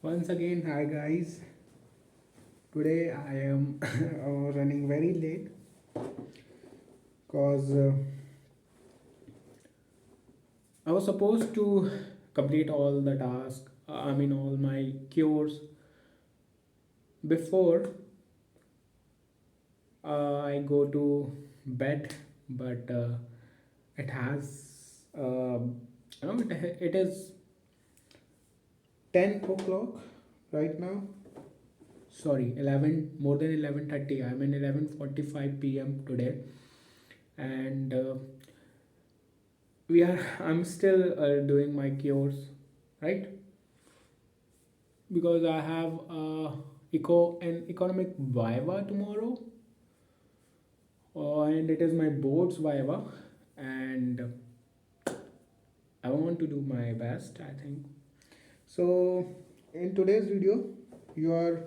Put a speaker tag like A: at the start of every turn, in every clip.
A: Once again, hi guys. Today I am running very late because I was supposed to complete all the tasks, all my cures before I go to bed, but it has, it is 10 o'clock right now. Sorry, 11, more than 11:30. I'm in 11:45 p.m. today, and I'm still doing my cures, right? Because I have an economic viva tomorrow, and it is my board's viva, and I want to do my best, I think. So in today's video, you are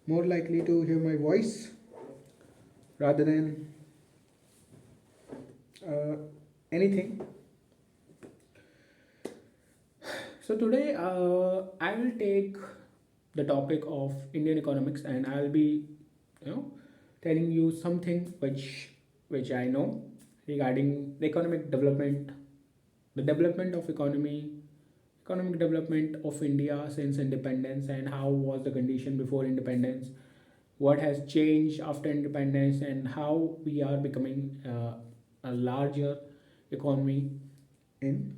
A: more likely to hear my voice rather than uh, anything. So today, I will take the topic of Indian economics, and I'll be, you know, telling you something which I know regarding the economic development, the development of economic development of India since independence, and how was the condition before independence, what has changed after independence, and how we are becoming a larger economy in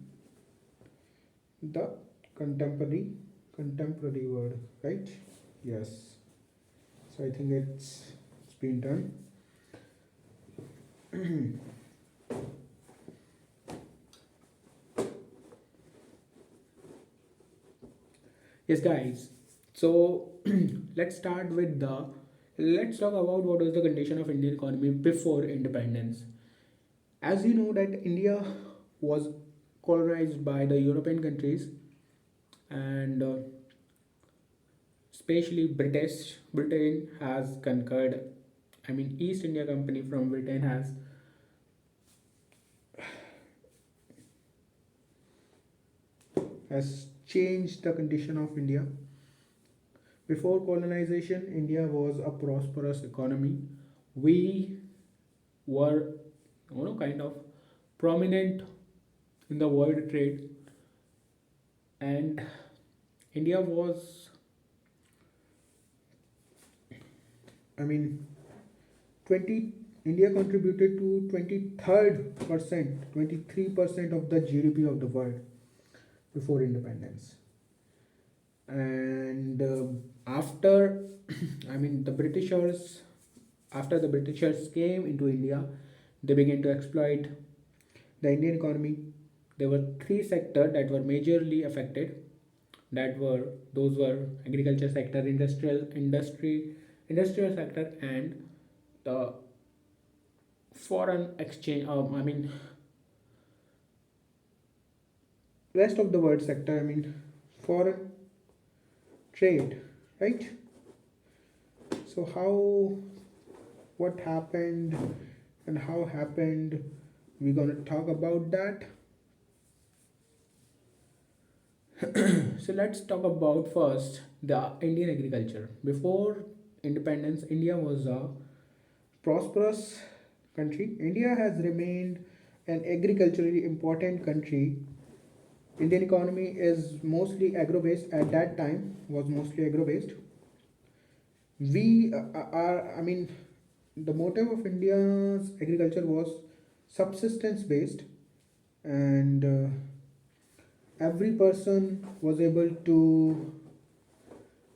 A: the contemporary contemporary word, right? Yes. So I think it's been done. Yes, guys. So let's talk about what was the condition of Indian economy before independence. As you know that India was colonized by the European countries, and especially Britain has conquered. East India Company from Britain has changed the condition of India. Before colonization, India was a prosperous economy. We were, kind of prominent in the world trade, and India was, I mean, 20 India contributed to 23% of the GDP of the world before independence. And after, the Britishers, after the Britishers came into India, they began to exploit the Indian economy. There were three sectors that were majorly affected. Those were agriculture sector, industrial sector, and the foreign exchange. Rest of the world sector. Foreign trade, right? So what happened and how happened? We're gonna talk about that. So let's talk about first the Indian agriculture. Before independence, India was a prosperous country. India has remained an agriculturally important country. Indian economy is mostly agro-based. At that time, was mostly agro-based. We are, the motive of India's agriculture was subsistence based, and every person was able to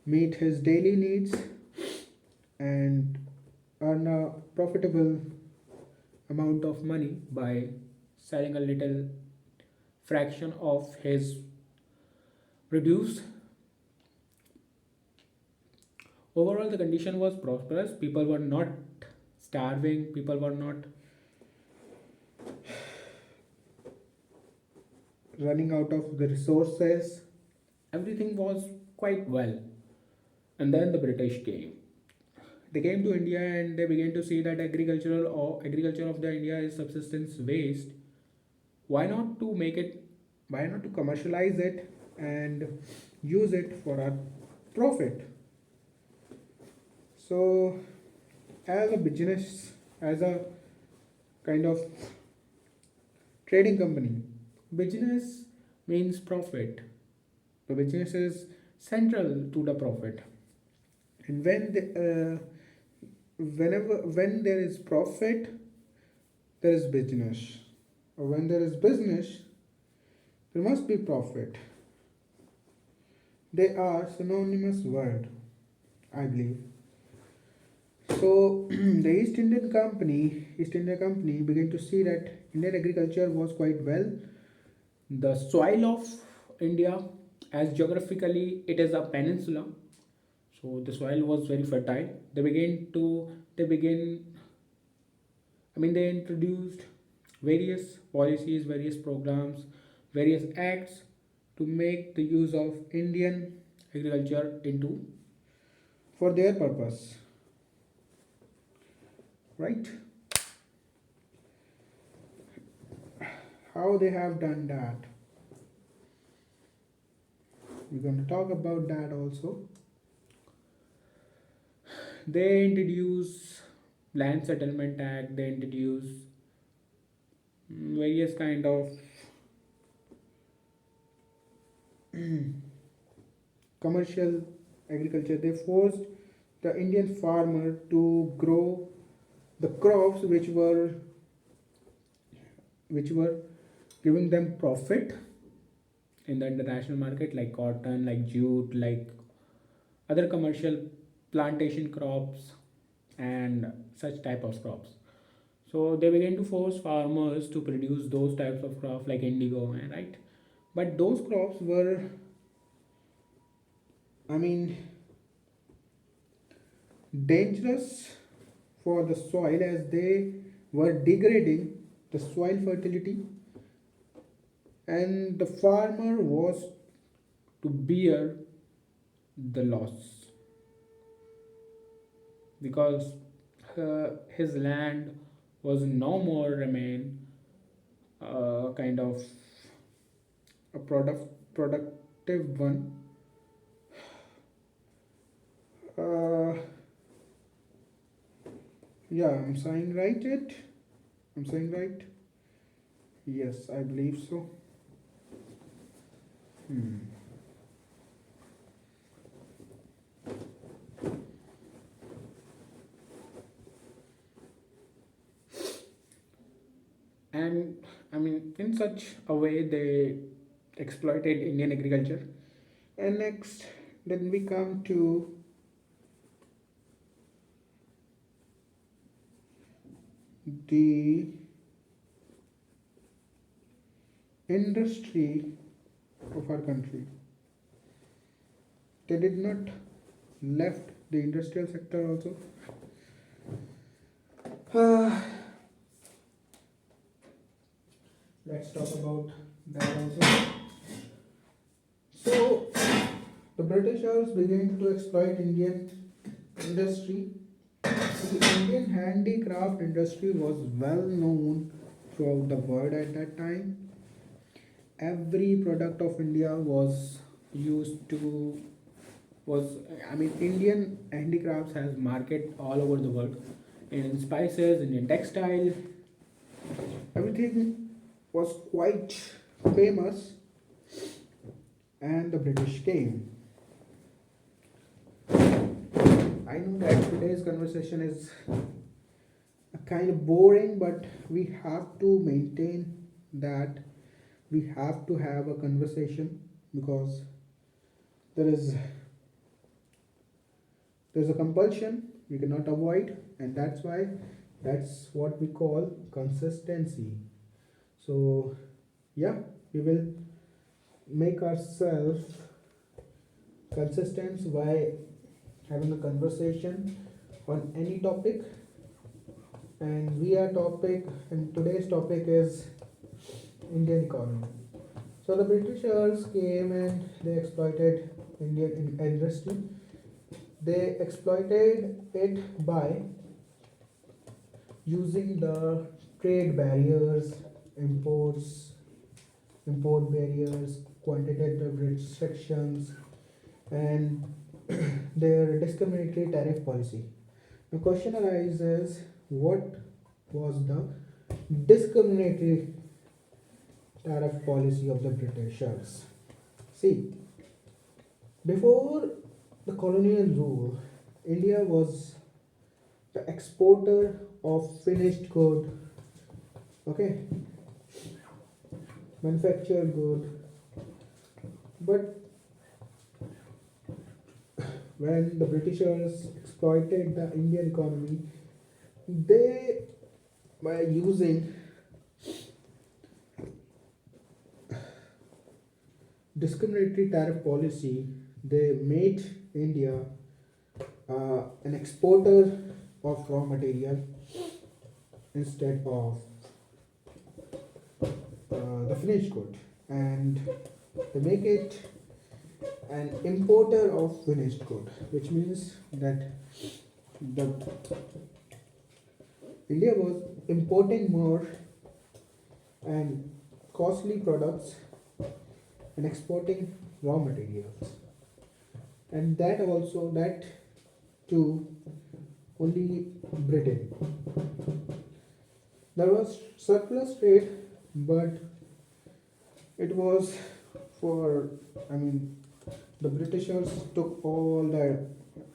A: meet his daily needs and earn a profitable amount of money by selling a little fraction of his produce. Overall, the condition was prosperous. People were not starving, people were not running out of the resources. Everything was quite well. And then the British came. They came to India and they began to see that agriculture of the India is subsistence based. Why not to make it? Why not to commercialize it and use it for our profit. So, as a business, as a kind of trading company, business means profit. The business is central to the profit, and when there is profit, there is business. Or when there is business, there must be profit. They are synonymous word, I believe. So the East India Company began to see that Indian agriculture was quite well. The soil of India, as geographically it is a peninsula, so the soil was very fertile. They introduced various policies, various programs, various acts to make the use of Indian agriculture into for their purpose, right? How they have done that, we're going to talk about that also. They introduce land settlement act, they introduce various kind of commercial agriculture. They forced the Indian farmer to grow the crops which were giving them profit in the international market, like cotton, like jute, like other commercial plantation crops and such type of crops. So they began to force farmers to produce those types of crops like indigo, right? But those crops were, I mean, dangerous for the soil as they were degrading the soil fertility, and the farmer was to bear the loss because his land was no more remain kind of a productive one. uh, yeah, I'm saying right, yes, I believe so. Hmm. And in such a way they exploited Indian agriculture. And next, then we come to the industry of our country. They did not left the industrial sector also. uh, let's talk about that also. So the Britishers began to exploit Indian industry. The Indian handicraft industry was well known throughout the world at that time. Every product of India was used to was Indian handicrafts has market all over the world. In spices, Indian textile, everything was quite famous, and the British came. I know that today's conversation is a kind of boring, but we have to maintain that we have to have a conversation because there is there's a compulsion we cannot avoid, and that's what we call consistency. So yeah, we will make ourselves consistent by having a conversation on any topic. And today's topic is Indian economy. So the Britishers came and they exploited Indian industry. They exploited it by using the trade barriers, imports, import barriers, quantitative restrictions, and their discriminatory tariff policy. The question arises, what was the discriminatory tariff policy of the Britishers? See, before the colonial rule, India was the exporter of finished good, okay, manufactured good. But when the Britishers exploited the Indian economy, they, by using discriminatory tariff policy, they made India an exporter of raw material instead of the finished good, and they make it an importer of finished good, which means that the India was importing more and costly products and exporting raw materials, and that to only Britain. There was surplus trade, but it was for, I mean, the Britishers took all the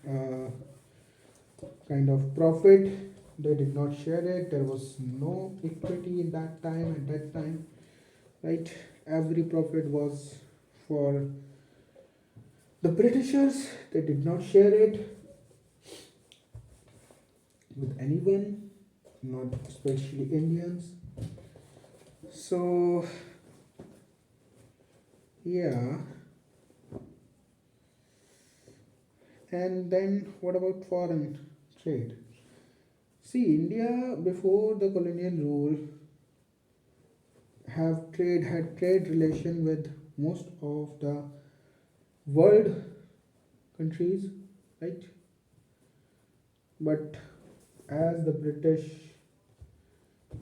A: uh, kind of profit. They did not share it. There was no equity in that time. At that time, right? Every profit was for the Britishers. They did not share it with anyone, not especially Indians. So yeah, and then what about foreign trade? See, India before the colonial rule had trade relation with most of the world countries, right? But as the British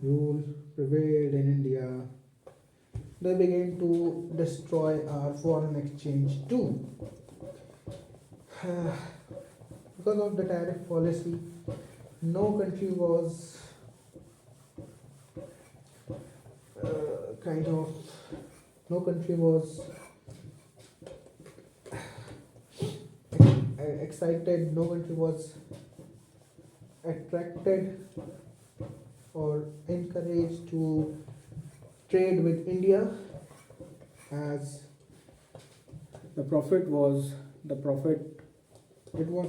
A: rule prevailed in India, they began to destroy our foreign exchange too. Because of the tariff policy, no country was kind of no country was excited, no country was attracted or encouraged to trade with India, as the profit, it was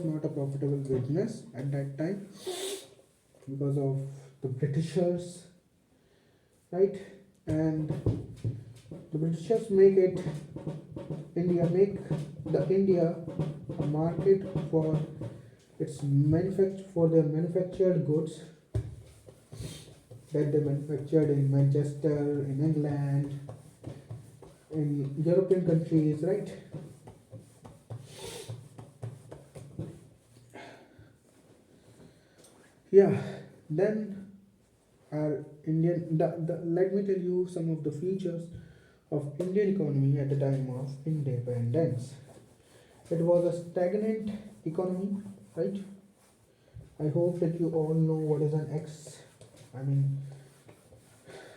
A: not a profitable business at that time because of the Britishers, right? And the Britishers make the India a market for for their manufactured goods that they manufactured in Manchester, in England, in European countries, right? Yeah, then our let me tell you some of the features of Indian economy at the time of independence. It was a stagnant economy, right? I hope that you all know what is I mean,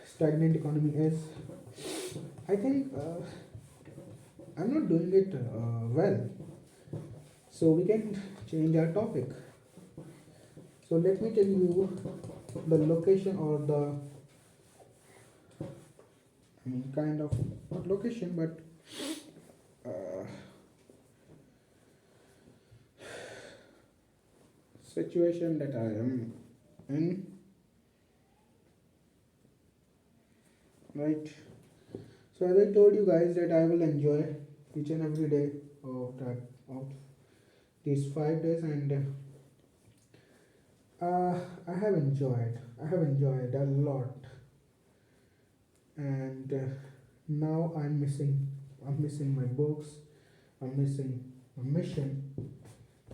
A: stagnant economy is. I think I'm not doing it well, so we can change our topic. So let me tell you the location or the, I mean, kind of not location, but uh, situation that I am in, right? So as I told you guys that I will enjoy each and every day of these 5 days, and I have enjoyed a lot, and now I'm missing my books, I'm missing my mission,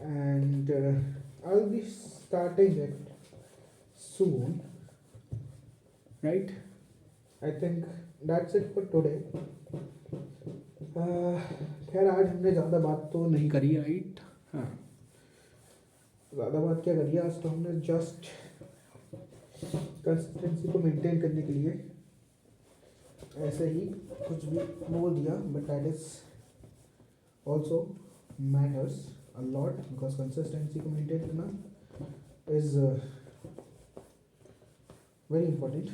A: and I'll be starting it soon, right? I think that's it for today. खैर आज हमने ज़्यादा बात तो नहीं करी, right? हाँ, ज़्यादा बात क्या करिए, आज तो हमने जस्ट कंसिस्टेंसी को मेंटेन करने के लिए ऐसे ही कुछ भी बोल दिया, but that is also matters a lot because consistency को मेंटेन करना इज वेरी इंपॉर्टेंट।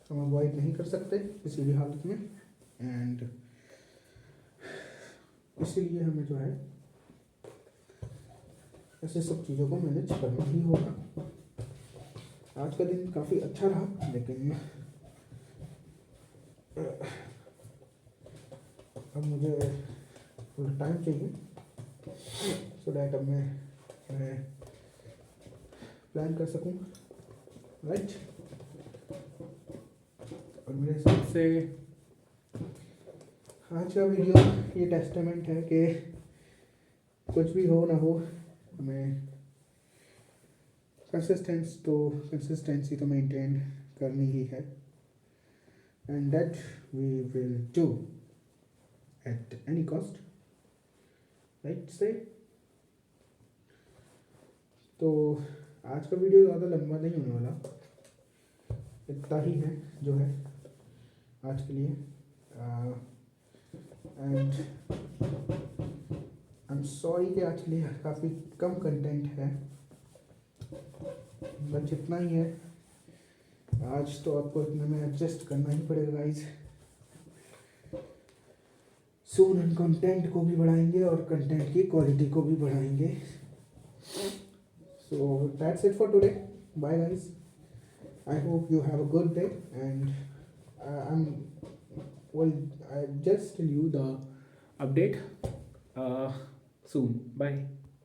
A: हम अवॉइड नहीं कर सकते किसी भी हालत में, एंड इसीलिए हमें जो है ऐसे सब चीज़ों को मैनेज करना ही होगा। आज का दिन काफ़ी अच्छा रहा, लेकिन अब मुझे थोड़ा टाइम चाहिए सो डैट अब मैं प्लान कर सकूँ, राइट। और मेरे हिसाब से आज का वीडियो ये टेस्टामेंट है कि कुछ भी हो ना हो, हमें कंसिस्टेंसी तो मेंटेन करनी ही है, and that we will do at any cost, right से। तो आज का वीडियो ज़्यादा लंबा नहीं होने वाला, इतना ही है जो है आज के लिए, एंड आई एम सॉरी कि आज के लिए काफ़ी कम कंटेंट है, बट जितना ही है आज तो आपको इतने में एडजस्ट करना ही पड़ेगा गाइज। सून हम कंटेंट को भी बढ़ाएंगे और कंटेंट की क्वालिटी को भी बढ़ाएंगे। So that's it for today. Bye guys. I hope you have a good day, and I just tell you the update soon. Bye.